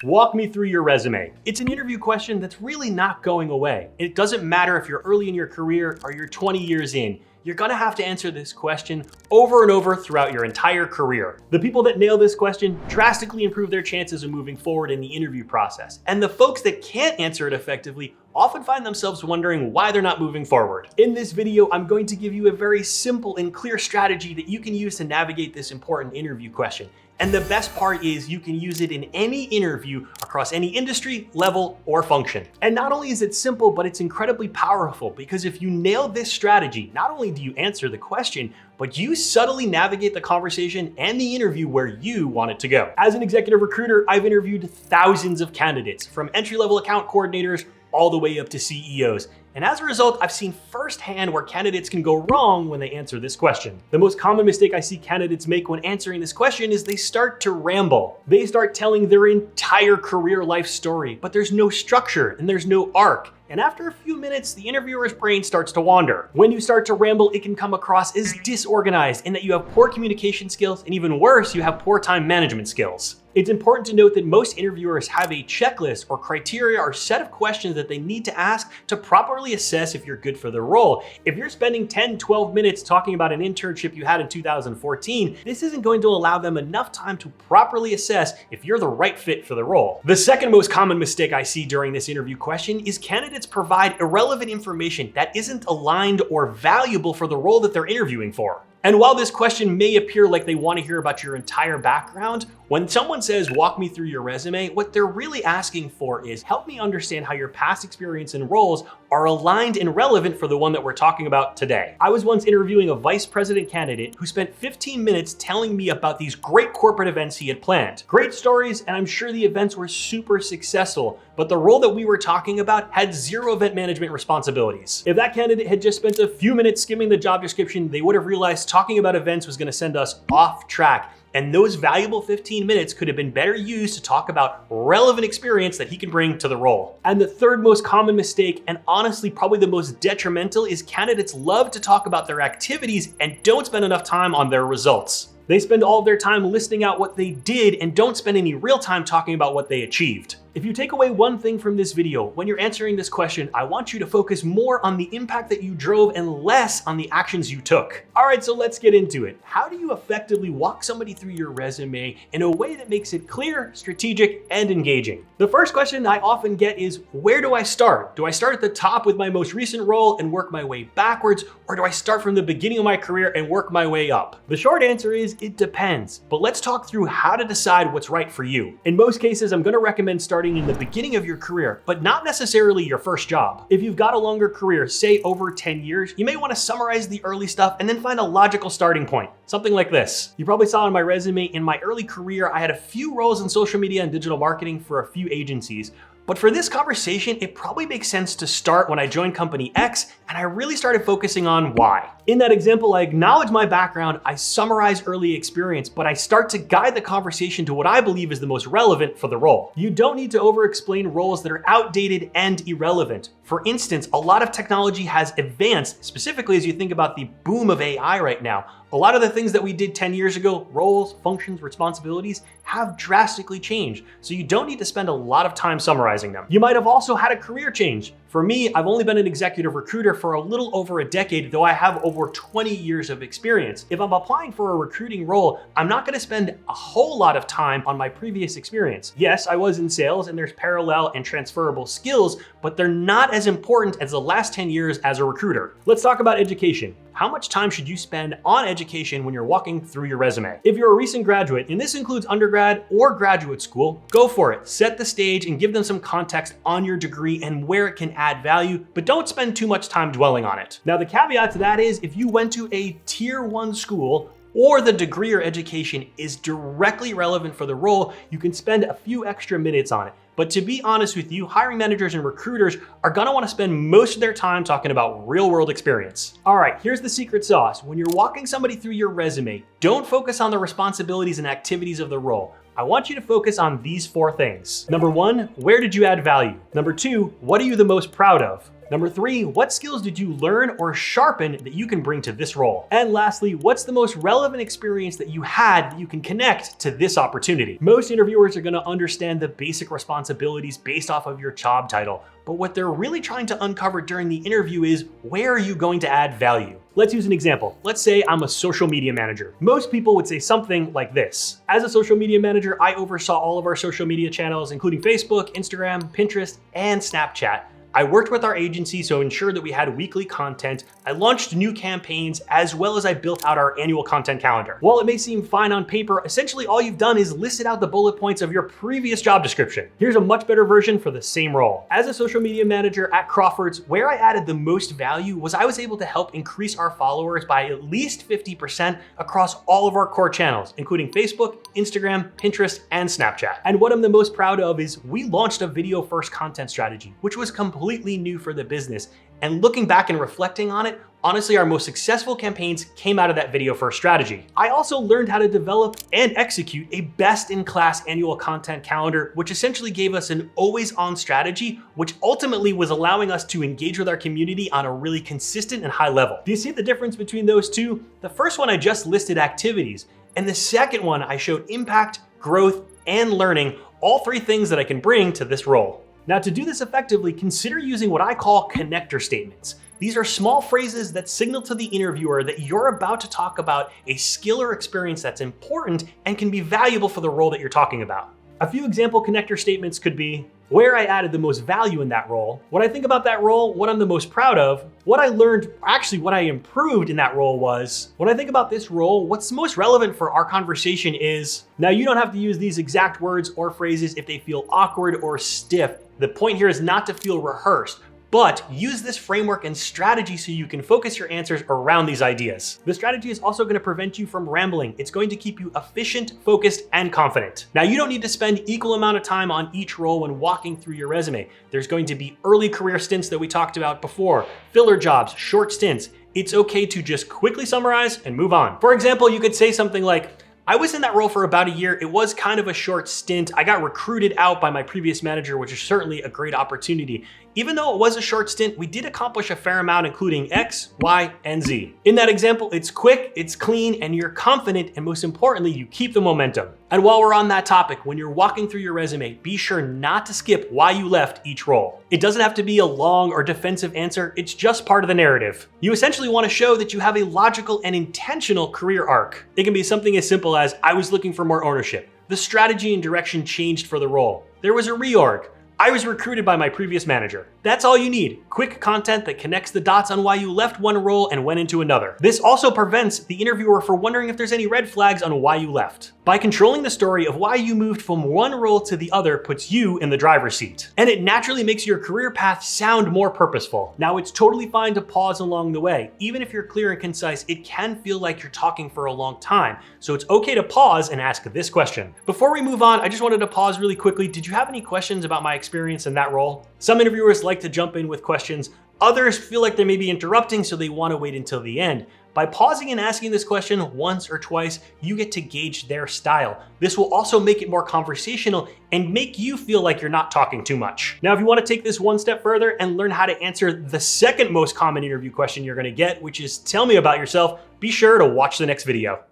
Walk me through your resume. It's an interview question that's really not going away. It doesn't matter if you're early in your career or you're 20 years in. You're gonna have to answer this question over and over throughout your entire career. The people that nail this question drastically improve their chances of moving forward in the interview process. And the folks that can't answer it effectively often find themselves wondering why they're not moving forward. In this video, I'm going to give you a very simple and clear strategy that you can use to navigate this important interview question. And the best part is you can use it in any interview across any industry, level, or function. And not only is it simple, but it's incredibly powerful because if you nail this strategy, not only do you answer the question, but you subtly navigate the conversation and the interview where you want it to go. As an executive recruiter, I've interviewed thousands of candidates, from entry-level account coordinators all the way up to CEOs. And as a result, I've seen firsthand where candidates can go wrong when they answer this question. The most common mistake I see candidates make when answering this question is they start to ramble. They start telling their entire career life story, but there's no structure and there's no arc. And after a few minutes, the interviewer's brain starts to wander. When you start to ramble, it can come across as disorganized in that you have poor communication skills, and even worse, you have poor time management skills. It's important to note that most interviewers have a checklist or criteria or set of questions that they need to ask to properly assess if you're good for the role. If you're spending 10, 12 minutes talking about an internship you had in 2014, this isn't going to allow them enough time to properly assess if you're the right fit for the role. The second most common mistake I see during this interview question is candidates provide irrelevant information that isn't aligned or valuable for the role that they're interviewing for. And while this question may appear like they want to hear about your entire background, when someone says, walk me through your resume, what they're really asking for is, help me understand how your past experience and roles are aligned and relevant for the one that we're talking about today. I was once interviewing a vice president candidate who spent 15 minutes telling me about these great corporate events he had planned. Great stories, and I'm sure the events were super successful, but the role that we were talking about had zero event management responsibilities. If that candidate had just spent a few minutes skimming the job description, they would have realized talking about events was going to send us off track. And those valuable 15 minutes could have been better used to talk about relevant experience that he can bring to the role. And the third most common mistake, and honestly probably the most detrimental, is candidates love to talk about their activities and don't spend enough time on their results. They spend all of their time listing out what they did and don't spend any real time talking about what they achieved. If you take away one thing from this video, when you're answering this question, I want you to focus more on the impact that you drove and less on the actions you took. All right, so let's get into it. How do you effectively walk somebody through your resume in a way that makes it clear, strategic, and engaging? The first question I often get is, where do I start? Do I start at the top with my most recent role and work my way backwards, or do I start from the beginning of my career and work my way up? The short answer is, it depends, but let's talk through how to decide what's right for you. In most cases, I'm gonna recommend starting in the beginning of your career, but not necessarily your first job. If you've got a longer career, say over 10 years, you may want to summarize the early stuff and then find a logical starting point. Something like this. You probably saw on my resume, in my early career, I had a few roles in social media and digital marketing for a few agencies. But for this conversation, it probably makes sense to start when I joined company X and I really started focusing on Y. In that example, I acknowledge my background, I summarize early experience, but I start to guide the conversation to what I believe is the most relevant for the role. You don't need to over-explain roles that are outdated and irrelevant. For instance, a lot of technology has advanced, specifically as you think about the boom of AI right now. A lot of the things that we did 10 years ago, roles, functions, responsibilities, have drastically changed. So you don't need to spend a lot of time summarizing them. You might have also had a career change. For me, I've only been an executive recruiter for a little over a decade, though I have over 20 years of experience. If I'm applying for a recruiting role, I'm not gonna spend a whole lot of time on my previous experience. Yes, I was in sales and there's parallel and transferable skills, but they're not as important as the last 10 years as a recruiter. Let's talk about education. How much time should you spend on education when you're walking through your resume? If you're a recent graduate, and this includes undergrad or graduate school, go for it. Set the stage and give them some context on your degree and where it can add value, but don't spend too much time dwelling on it. Now, the caveat to that is if you went to a tier 1 school, or the degree or education is directly relevant for the role, you can spend a few extra minutes on it. But to be honest with you, hiring managers and recruiters are gonna wanna spend most of their time talking about real world experience. All right, here's the secret sauce. When you're walking somebody through your resume, don't focus on the responsibilities and activities of the role. I want you to focus on these 4 things. Number 1, where did you add value? Number 2, what are you the most proud of? Number 3, what skills did you learn or sharpen that you can bring to this role? And lastly, what's the most relevant experience that you had that you can connect to this opportunity? Most interviewers are going to understand the basic responsibilities based off of your job title, but what they're really trying to uncover during the interview is where are you going to add value? Let's use an example. Let's say I'm a social media manager. Most people would say something like this. As a social media manager, I oversaw all of our social media channels, including Facebook, Instagram, Pinterest, and Snapchat. I worked with our agency to ensure that we had weekly content. I launched new campaigns, as well as I built out our annual content calendar. While it may seem fine on paper, essentially all you've done is listed out the bullet points of your previous job description. Here's a much better version for the same role. As a social media manager at Crawford's, where I added the most value was I was able to help increase our followers by at least 50% across all of our core channels, including Facebook, Instagram, Pinterest, and Snapchat. And what I'm the most proud of is we launched a video-first content strategy, which was completely new for the business. And looking back and reflecting on it, honestly, our most successful campaigns came out of that video-first strategy. I also learned how to develop and execute a best-in-class annual content calendar, which essentially gave us an always-on strategy, which ultimately was allowing us to engage with our community on a really consistent and high level. Do you see the difference between those two? The first one, I just listed activities, and the second one, I showed impact, growth, and learning, all three things that I can bring to this role. Now, to do this effectively, consider using what I call connector statements. These are small phrases that signal to the interviewer that you're about to talk about a skill or experience that's important and can be valuable for the role that you're talking about. A few example connector statements could be where I added the most value in that role, what I think about that role, what I'm the most proud of, what I learned, actually what I improved in that role was, when I think about this role, what's most relevant for our conversation is. Now, you don't have to use these exact words or phrases if they feel awkward or stiff. The point here is not to feel rehearsed, but use this framework and strategy so you can focus your answers around these ideas. The strategy is also going to prevent you from rambling. It's going to keep you efficient, focused, and confident. Now, you don't need to spend equal amount of time on each role when walking through your resume. There's going to be early career stints that we talked about before, filler jobs, short stints. It's okay to just quickly summarize and move on. For example, you could say something like, I was in that role for about a year. It was kind of a short stint. I got recruited out by my previous manager, which is certainly a great opportunity. Even though it was a short stint, we did accomplish a fair amount, including X, Y, and Z. In that example, it's quick, it's clean, and you're confident, and most importantly, you keep the momentum. And while we're on that topic, when you're walking through your resume, be sure not to skip why you left each role. It doesn't have to be a long or defensive answer, it's just part of the narrative. You essentially want to show that you have a logical and intentional career arc. It can be something as simple as, I was looking for more ownership. The strategy and direction changed for the role. There was a reorg. I was recruited by my previous manager. That's all you need. Quick content that connects the dots on why you left one role and went into another. This also prevents the interviewer from wondering if there's any red flags on why you left. By controlling the story of why you moved from one role to the other puts you in the driver's seat. And it naturally makes your career path sound more purposeful. Now, it's totally fine to pause along the way. Even if you're clear and concise, it can feel like you're talking for a long time. So it's okay to pause and ask this question. Before we move on, I just wanted to pause really quickly. Did you have any questions about my experience in that role? Some interviewers like to jump in with questions. Others feel like they may be interrupting, so they want to wait until the end. By pausing and asking this question once or twice, you get to gauge their style. This will also make it more conversational and make you feel like you're not talking too much. Now, if you want to take this one step further and learn how to answer the second most common interview question you're going to get, which is tell me about yourself, be sure to watch the next video.